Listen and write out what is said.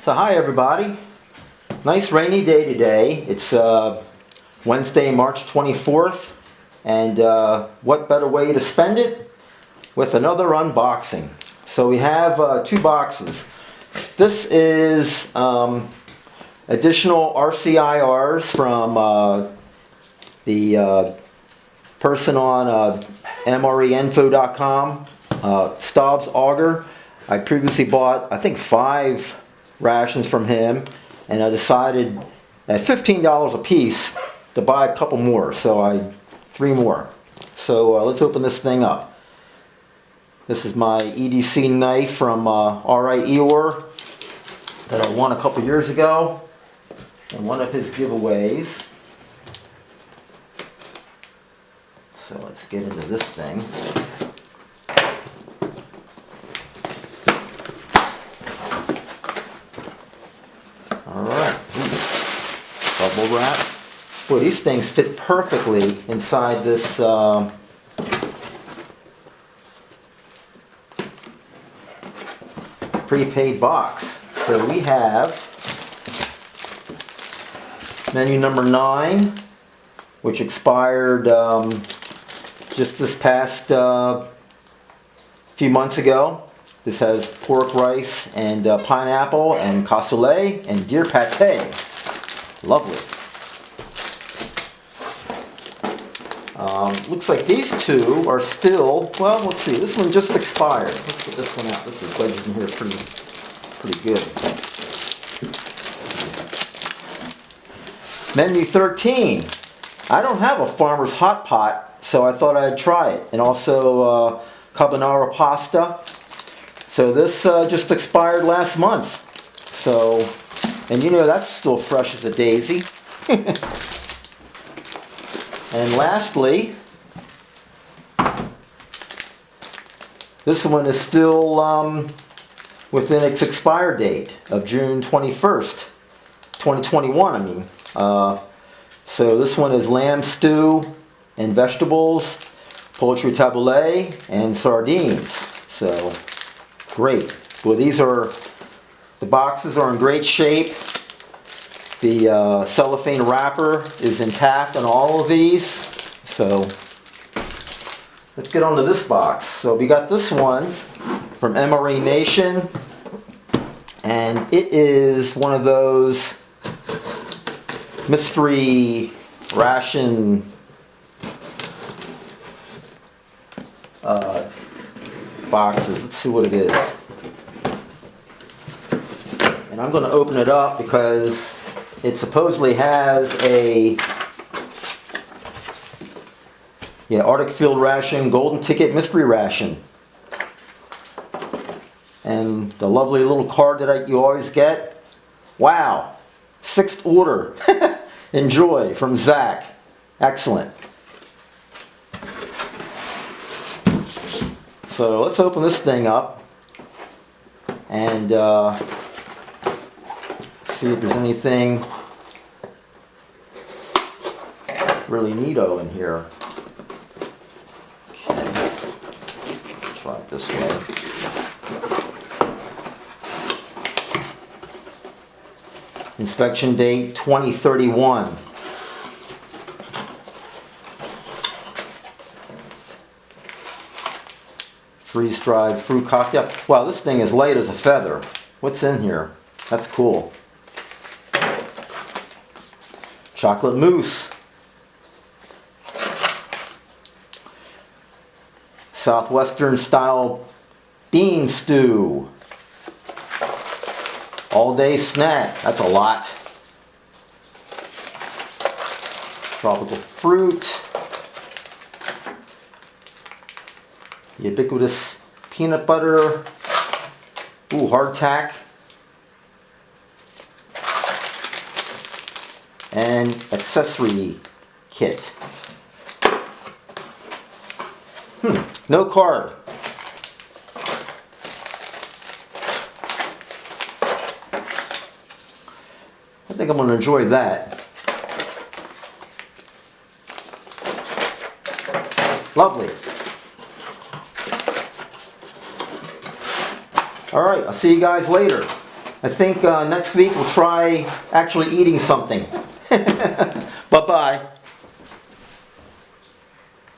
So hi everybody. Nice rainy day today. It's Wednesday, March 24th. And what better way to spend it with another unboxing. So we have two boxes. This is additional RCIRs from the person on MREinfo.com, Staub's Auger. I previously bought, I think, 5 rations from him, and I decided at $15 a piece to buy a couple more, so 3 more. So let's open this thing up. This is my EDC knife from RCIRs that I won a couple years ago in one of his giveaways. So let's get into this thing. Alright, bubble wrap. Boy, these things fit perfectly inside this prepaid box. So we have menu number 9, which expired just this past few months ago. This has pork, rice, and pineapple, and cassoulet, and deer pate. Lovely. Looks like these two are still, well, let's see, this one just expired. Let's get this one out. This is wedged in here pretty good. Menu 13. I don't have a farmer's hot pot, so I thought I'd try it. And also carbonara pasta. So this just expired last month. So, and you know that's still fresh as a daisy. And lastly, this one is still within its expire date of June 21st, 2021, I mean. So this one is lamb stew and vegetables, poultry tabbouleh, and sardines. So, great. Well, the boxes are in great shape. The cellophane wrapper is intact on all of these. So let's get on to this box. So we got this one from MRE Nation, and it is one of those mystery ration boxes. Let's see what it is. And I'm going to open it up because it supposedly has a Arctic Field Ration Golden Ticket Mystery Ration. And the lovely little card that you always get. Wow. 6th order. Enjoy, from Zach. Excellent. So let's open this thing up and see if there's anything really neato in here. Okay, try it this way. Inspection date 2031. Freeze-dried fruit cocktail. Wow, this thing is light as a feather. What's in here? That's cool. Chocolate mousse. Southwestern style bean stew. All day snack. That's a lot. Tropical fruit. Ubiquitous peanut butter. Ooh, hardtack. And accessory kit. No card. I think I'm going to enjoy that. Lovely. Alright, I'll see you guys later. I think next week we'll try actually eating something. Bye-bye.